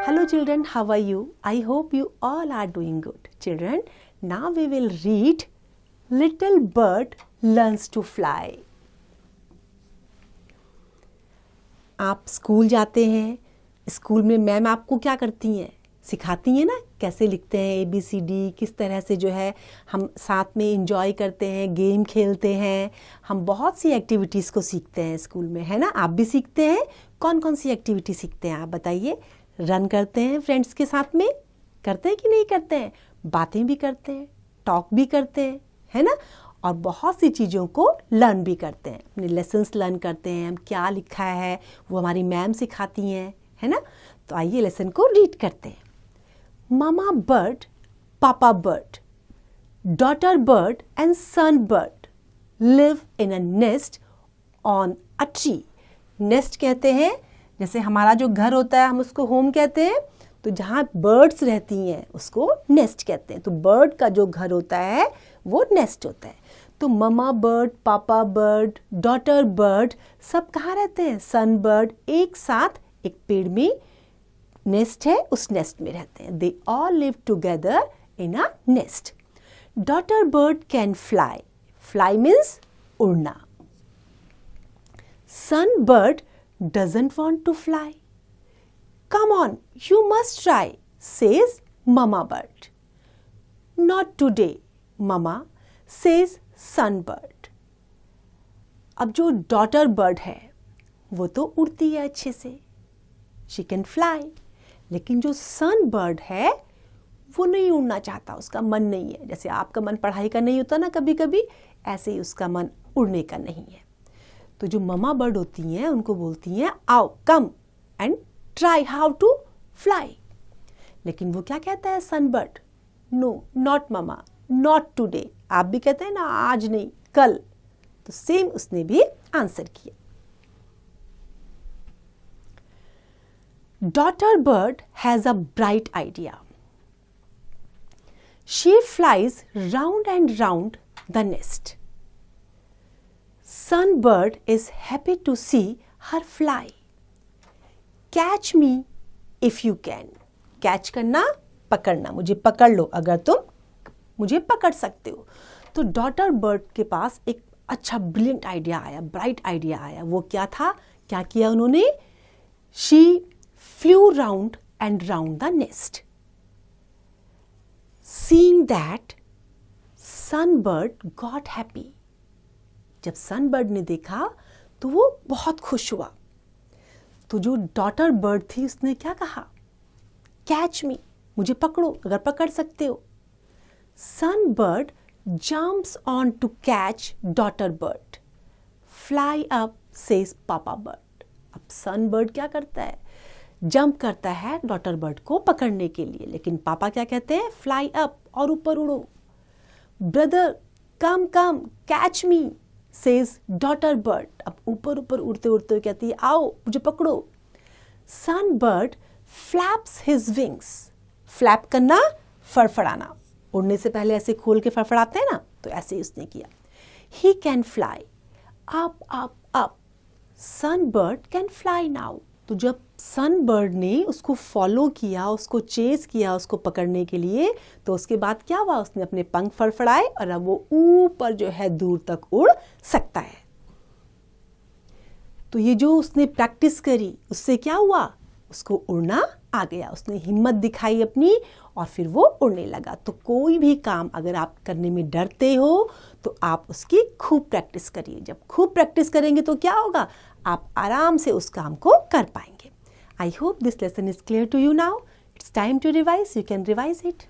Hello children, how are you? I hope you all are doing good. Children, now we will read Little Bird Learns to Fly. आप school जाते हैं, school में ma'am आपको क्या करती हैं? सिखाती हैं ना, कैसे लिखते हैं ABCD, किस तरह से जो है हम साथ में एंजॉय करते हैं, गेम खेलते हैं, हम बहुत सी एक्टिविटीज़ को सीखते हैं स्कूल में, है ना? आप भी सीखते हैं। कौन कौन सी एक्टिविटी सीखते हैं आप बताइए? रन करते हैं फ्रेंड्स के साथ में, करते हैं कि नहीं करते हैं? बातें भी करते हैं, टॉक भी करते हैं, है ना? और बहुत सी चीज़ों को लर्न भी करते हैं, अपने लेसन्स लर्न करते हैं। हम क्या लिखा है वो हमारी मैम सिखाती हैं, है ना? तो आइए लेसन को रीड करते हैं। Mama bird, Papa bird, daughter bird and son bird live in a nest on a tree. Nest कहते हैं, जैसे हमारा जो घर होता है हम उसको होम कहते हैं, तो जहाँ बर्ड्स रहती हैं उसको नेस्ट कहते हैं। तो बर्ड का जो घर होता है वो नेस्ट होता है। तो ममा बर्ड, पापा बर्ड, डॉटर बर्ड सब कहाँ रहते हैं? सन बर्ड एक साथ एक पेड़ में नेस्ट है, उस नेस्ट में रहते हैं। They all live together in a nest. Daughter bird can fly, fly means उड़ना। Son bird doesn't want to fly. Come on, you must try, says mama bird. Not today mama, says son bird. अब जो daughter bird है वो तो उड़ती है अच्छे से, शी कैन फ्लाई, लेकिन जो सन बर्ड है वो नहीं उड़ना चाहता, उसका मन नहीं है। जैसे आपका मन पढ़ाई का नहीं होता ना कभी कभी, ऐसे ही उसका मन उड़ने का नहीं है। तो जो ममा बर्ड होती हैं उनको बोलती हैं आओ, come and try how to fly. लेकिन वो क्या कहता है son bird? No, not mama, not today. आप भी कहते हैं ना आज नहीं, कल। तो सेम उसने भी आंसर किया। Daughter bird has a bright idea. She flies round and round the nest. Sun bird is happy to see her fly. Catch me if you can. Catch करना, पकड़ना, मुझे पकड़ लो अगर तुम मुझे पकड़ सकते हो। तो डॉटर बर्ड के पास एक अच्छा ब्रिलियंट आइडिया आया, ब्राइट आइडिया आया। वो क्या था? क्या किया उन्होंने? She flew round and round the nest. Seeing that, sunbird got happy. जब sunbird ने देखा तो वो बहुत खुश हुआ। तो जो डॉटर बर्ड थी उसने क्या कहा? कैच मी, मुझे पकड़ो अगर पकड़ सकते हो। Sunbird jumps on to catch daughter bird. Fly up, says papa bird. अब sunbird क्या करता है? जंप करता है डॉटर बर्ड को पकड़ने के लिए, लेकिन पापा क्या कहते हैं? फ्लाई अप, और ऊपर उड़ो। Brother come come, catch me, says daughter bird. अब ऊपर ऊपर उड़ते उड़ते कहती है आओ मुझे पकड़ो। Son bird flaps his wings. Flap करना, फड़फड़ाना, उड़ने से पहले ऐसे खोल के फड़फड़ाते हैं ना, तो ऐसे ही उसने किया। He can fly up up up. Sun bird can fly now. तो जब सन बर्ड ने उसको फॉलो किया, उसको चेस किया उसको पकड़ने के लिए, तो उसके बाद क्या हुआ? उसने अपने पंख फड़फड़ाए और अब वो ऊपर जो है दूर तक उड़ सकता है। तो ये जो उसने प्रैक्टिस करी उससे क्या हुआ? उसको उड़ना आ गया, उसने हिम्मत दिखाई अपनी और फिर वो उड़ने लगा। तो कोई भी काम अगर आप करने में डरते हो तो आप उसकी खूब प्रैक्टिस करिए। जब खूब प्रैक्टिस करेंगे तो क्या होगा? आप आराम से उस काम को कर पाएंगे। I hope this lesson is clear to you now. It's time to revise. You can revise it.